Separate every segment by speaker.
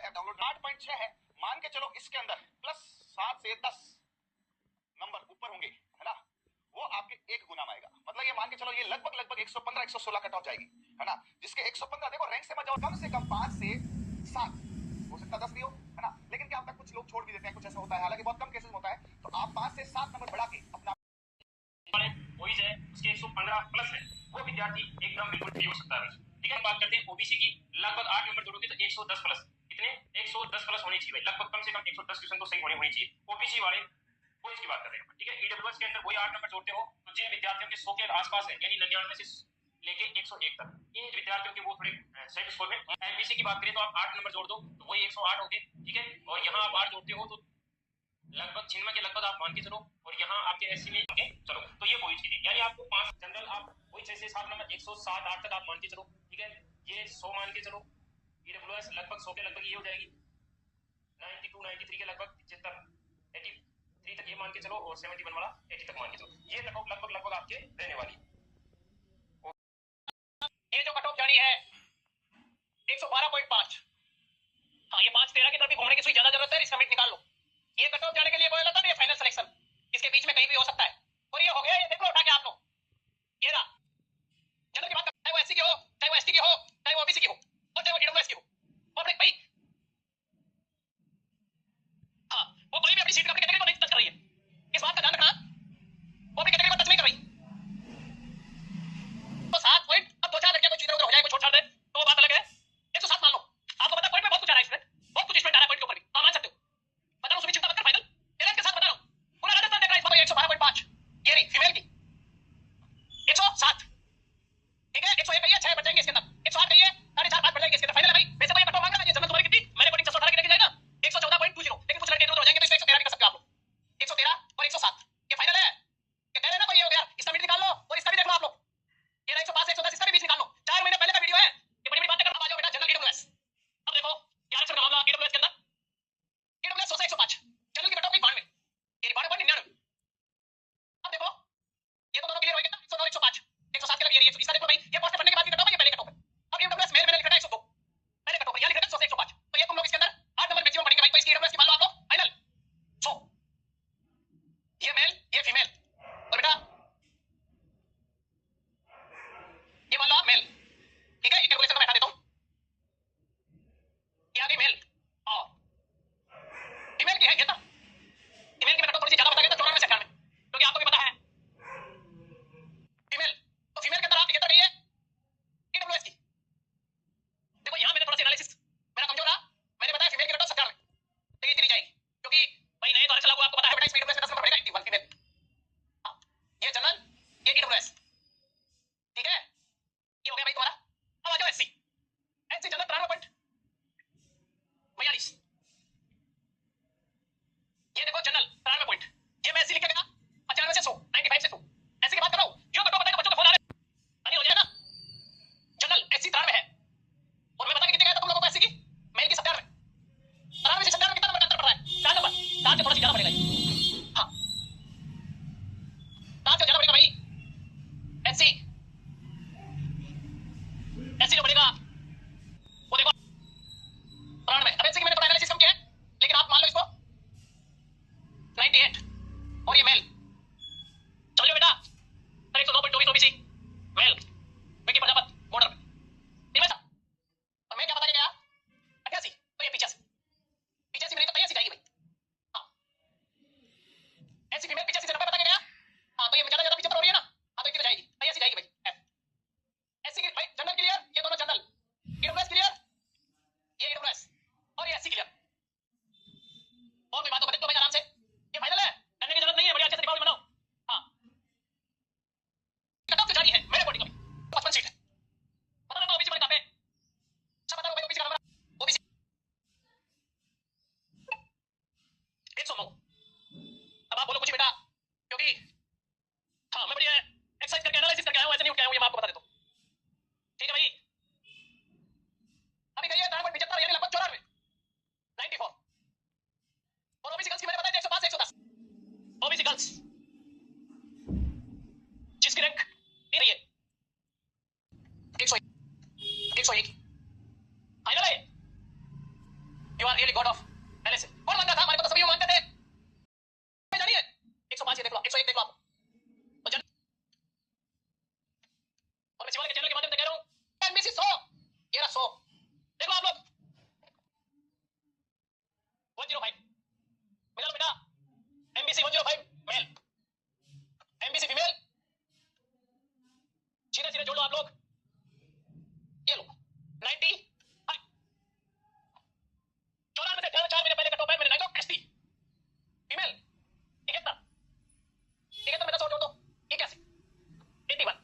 Speaker 1: App download 8.6 है, मान के चलो इसके अंदर प्लस 7 से 10 नंबर ऊपर होंगे, है ना, वो आपके एक गुना में आएगा। मतलब ये मान के चलो ये लगभग 115 116 कट ऑफ जाएगी, है ना, जिसके 115 देखो रैंक से मत जाओ, कम से कम 5 से 7 हो सकता 10 भी हो, है ना, लेकिन क्या होता है कुछ लोग छोड़ भी देते हैं, कुछ ऐसा होता है, हालांकि बहुत कम केसेस में होता है। तो आप 5 से 7 नंबर बढ़ा के अपना
Speaker 2: वही है उसके 115 प्लस है, वो विद्यार्थी एकदम बिल्कुल फ्री हो सकता है। ठीक है, बात करते हैं ओबीसी की। लगभग 8 नंबर जोड़ोगे तो 110 प्लस, कितने 110 प्लस होनी चाहिए भाई, लगभग कम से कम 110 क्वेश्चन तो सही होनी चाहिए ओबीसी वाले वो इसकी बात कर रहे हैं। ठीक है, ईडब्ल्यूएस के अंदर वही 8 नंबर जोड़ते हो तो जिन विद्यार्थियों के 100 के आसपास है, यानी 99 से लेके 101 तक, इन विद्यार्थियों के वो थोड़े सेफ स्कोर में। एमबीसी की बात करें तो आप 8 नंबर जोड़ दो तो वही 108 होते। ठीक है, और यहाँ आप 8 जोड़ते हो तो लगभग 96 के लगभग आप मान के चलो, और यहाँ आपके एससी में चलो, तो ये कोई चीज है, यानी आपको 5 जनरल आप वही 6 से 7 नंबर 107 8 तक आप मान के चलो। ठीक है, ये 100 मान के चलो, ईडब्ल्यूएस लगभग 100 के लगभग ये हो जाएगी, 92 93 के लगभग 75 83 तक ये मान के चलो, और 71 वाला 80 तक मान के चलो, ये कट ऑफ लगभग आपके रहने वाली। ये जो कट ऑफ जानी है 112.5, हाँ ये 5 13 की तरफ घूमने की कोई ज्यादा जरूरत है, इसका मिट निकाल लो। ये कट ऑफ जाने के लिए बोला था, ये फाइनल सिलेक्शन इसके बीच में कहीं भी हो सकता है, और ये हो गया, ये देख लो उठा के आप लोग, ये रहा जनरल की बात, चाहे वो एससी की हो, चाहे वो एसटी की हो, चाहे वो ओबीसी की हो, और चाहे वो ईडब्ल्यूएस की हो, और भाई हाँ वो कोई भी अपनी सीट अपनी कैटेगरी को नहीं टच कर रही है, इस बात का ध्यान रखना, वो अपनी कैटेगरी को टच नहीं कर रही। तो 7 पॉइंट, अब 2 4 लड़कियां कोई इधर उधर हो जाए, कोई छोड़ छाड़ दे तो वो बात अलग है, 107 मान लो। आपको पता पॉइंट में बहुत कुछ आ रहा है, इसमें बहुत कुछ इसमें आ रहा है पॉइंट के ऊपर भी, तो मान सकते हो। बता रहा हूं, चिंता मत कर, फाइनल तेरे के साथ बता रहा हूं, पूरा राजस्थान देख रहा है इसको। 112.5 ये रही फीमेल की 107, ठीक है, 101 कहिए, 6 बच जाएंगे इसके अंदर, 108 कहिए, 4.5
Speaker 3: you are really god of analysis. कौन मानता था? हमारे को तो सभी मानते थे। जानिए 105 देख लो, 101 देख लो आप। और मैं शिवानी के चैनल के माध्यम से कह रहा हूं एमबीसी 100 ये रहा 100 देख लो आप लोग। 105 मिला बेटा, एमबीसी 105 मेल, एमबीसी फीमेल सीधे सीधे जोड़ लो आप लोग। ये लो 90 94 से 4 महीने पहले कट ऑफ है मेरे 9 एसटी फीमेल 71 में 10 और जोड़ दो 81 81।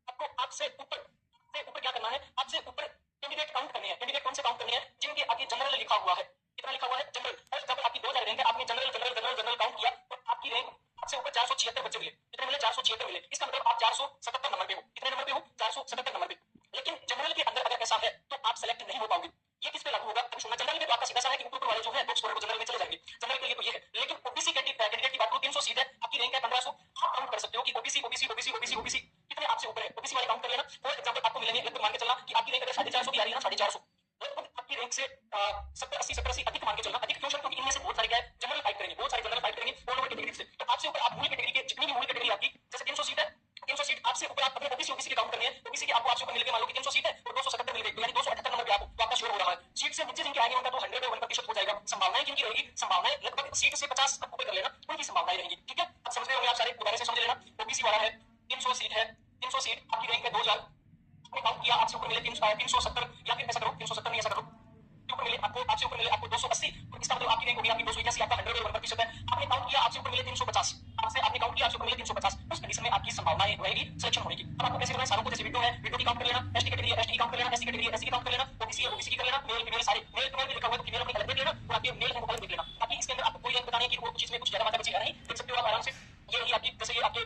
Speaker 3: आपको आपसे ऊपर क्या करना है? आपसे ऊपर कैंडिडेट काउंट करने हैं। कैंडिडेट कौन से काउंट करने हैं? जिनके आगे जनरल लिखा हुआ है। कितना लिखा हुआ है? जनरल। और जब आपकी 2000 रैंक है, आपने जनरल काउंट किया तो आपकी रैंक आपसे ऊपर 476 बच्चे मिले। कितने मिले? 476 मिले। इसका मतलब आप 477 नंबर पे हो। कितने नंबर पे हो? 477 नंबर पे। लेकिन जनरल के अंदर अगर ऐसा है तो आप सेलेक्ट नहीं हो पाओगे। ये किस पे लागू होगा? जनरल में तो आपका सीधा सा है कि ऊपर वाले जो है टॉप स्कोरर को जनरल में चले जाएंगे। जनरल के लिए तो ये है। लेकिन ओबीसी कैंडिडेट की बात करो, 300 सीट है, आपकी रैंक है 1500। आप काउंट कर सकते हो कि ओबीसी कितने आपसे ऊपर है। ओबीसी वाले काउंट कर लेना। फॉर एग्जांपल आपको मिलेंगे, लगभग मान के चलना कि आपकी रैंक अगर 450 भी आ रही है ना, 450 लगभग आपकी रैंक से 70-80 अधिक मान के चलना। अधिक क्यों? क्योंकि इनमें से बहुत सारे क्या है, जनरल फाइट करेंगे, बहुत सारे जनरल फाइट करेंगे ऑल ओवर कैटेगरी से। तो आपसे ऊपर आप मूल कैटेगरी के जितनी भी मूल कैटेगरी आपकी, जैसे 300 सीट है, 300 सीट आपसे ऊपर आप अपने ओबीसी के काउंट करनी है। ओबीसी के आपको आपसे ऊपर मिल गए, मान लो कि 300 सीट है और 277 मिल गए, यानी 278 नंबर पे आपको तो आपका श्योर हो रहा है। सीट से नीचे जिनके आएंगे उनका तो 101% हो जाएगा। संभावनाएं किनकी रहेगी? संभावनाएं लगभग सीट से 50 तक ऊपर कर लेना, उनकी संभावनाएं रहेंगी। ठीक है, अब समझ रहे होंगे आप सारे, दोबारा से समझ लेना। ओबीसी वाला है 300 सीट है, 300 सीट आपकी रैंक है 2000, आपने काउंट किया, आपसे ऊपर मिले 370 या फिर ऐसा करो 370 नहीं, ऐसा करो ऊपर मिले आपको, आपसे ऊपर मिले आपको 280, तो इसका मतलब आपकी रैंक होगी आपकी 281, आपका 101% है। आपने काउंट किया, आपसे ऊपर मिले 350, आपने काउंट किया, आपसे ऊपर मिले 350, उस कंडीशन में आपकी संभावनाएं रहेगी सिलेक्शन होने की। अब आपको कैसे करना है? सारों को जैसे विंडो है, विंडो की काउंट कर लेना, एसटी कैटेगरी है, एसटी की काउंट कर लेना, एससी कैटेगरी है, एससी की काउंट कर लेना, ओबीसी की कर लेना, मेल फीमेल सारे, मेल फीमेल भी लिखा हुआ है तो फीमेल अपनी अलग देख लेना और आपके मेल को अलग देख लेना, ताकि इसके अंदर आपको कोई अंक बताने की वो चीज में कुछ ज्यादा मात्रा बची है नहीं, देख सकते हो आप आराम से। ये रही आपकी, जैसे ये आपके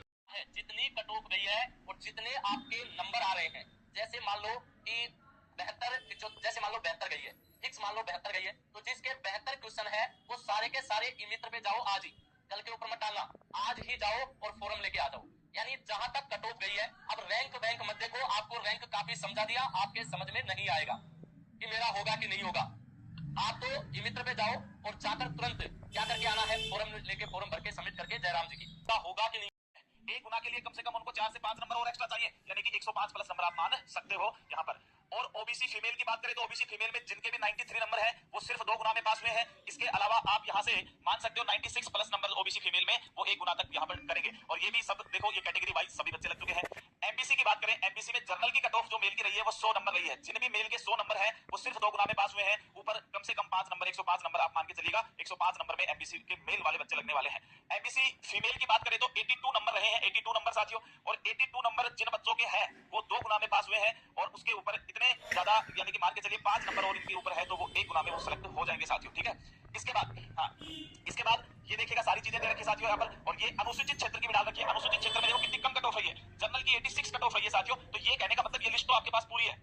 Speaker 4: जितनी कट ऑफ गई है और जितने आपके नंबर आ रहे हैं, जैसे मान लो कि 72, जैसे मान लो 72 गई है, फिक्स मान लो 72 गई है, तो जिसके 72 क्वेश्चन है वो सारे के सारे ई मित्र पे जाओ आज ही, कल के ऊपर मत डालना, आज ही जाओ और फॉर्म लेके आ जाओ। यानी जहां तक कट ऑफ गई है, अब रैंक बैंक मत देखो, आपको रैंक काफी समझा दिया, आपके समझ में नहीं आएगा कि मेरा होगा कि नहीं होगा। आप तो ई मित्र पे जाओ और जाकर तुरंत क्या करके आना है, फॉर्म लेके, फॉर्म भर के सबमिट करके जयराम जी की होगा कि नहीं।
Speaker 1: एक गुना के लिए कम से कम उनको 4 से 5 नंबर और एक्स्ट्रा चाहिए, यानी कि 105 प्लस नंबर आप मान सकते हो यहाँ पर। और ओबीसी फीमेल की बात करें तो ओबीसी फीमेल में जिनके भी 93 नंबर है वो सिर्फ 2 गुना में पास हुए हैं। इसके अलावा आप यहाँ से मान सकते हो 96 प्लस नंबर ओबीसी फीमेल में वो 1 गुना तक यहाँ पर करेंगे। और ये भी सब देखो, ये कैटेगरी वाइज सभी बच्चे लग चुके हैं। एमबीसी की बात करें, एमबीसी में जनरल की कट ऑफ जो मेल की रही है वो 100 नंबर रही है। जिन भी मेल के 100 नंबर है वो सिर्फ 2 गुना में पास हुए हैं। ऊपर कम से कम 5 नंबर, 105 नंबर आप मान के चलिएगा, 105 नंबर में एमबीसी के मेल वाले बच्चे लगने वाले हैं। एमबीसी फीमेल की बात करें तो 82 नंबर रहे हैं, 82 नंबर साथियों। और 82 नंबर जिन बच्चों के हैं वो 2 गुना में पास हुए हैं और उसके ऊपर इतने ज्यादा, यानी कि मान के चलिए 5 नंबर और इनके ऊपर है तो वो 1 गुना में वो सेलेक्ट हो जाएंगे साथियों। ठीक है, इसके बाद इसके बाद ये देखिएगा, सारी चीजें दे रखी साथियों यहाँ पर। और ये अनुसूचित क्षेत्र की भी डाल रखी है। अनुसूचित क्षेत्र में देखो कितनी कम कट ऑफ है, ये जनरल की 86 कट ऑफ है ये साथियों। तो ये कहने का मतलब ये लिस्ट तो आपके पास पूरी है।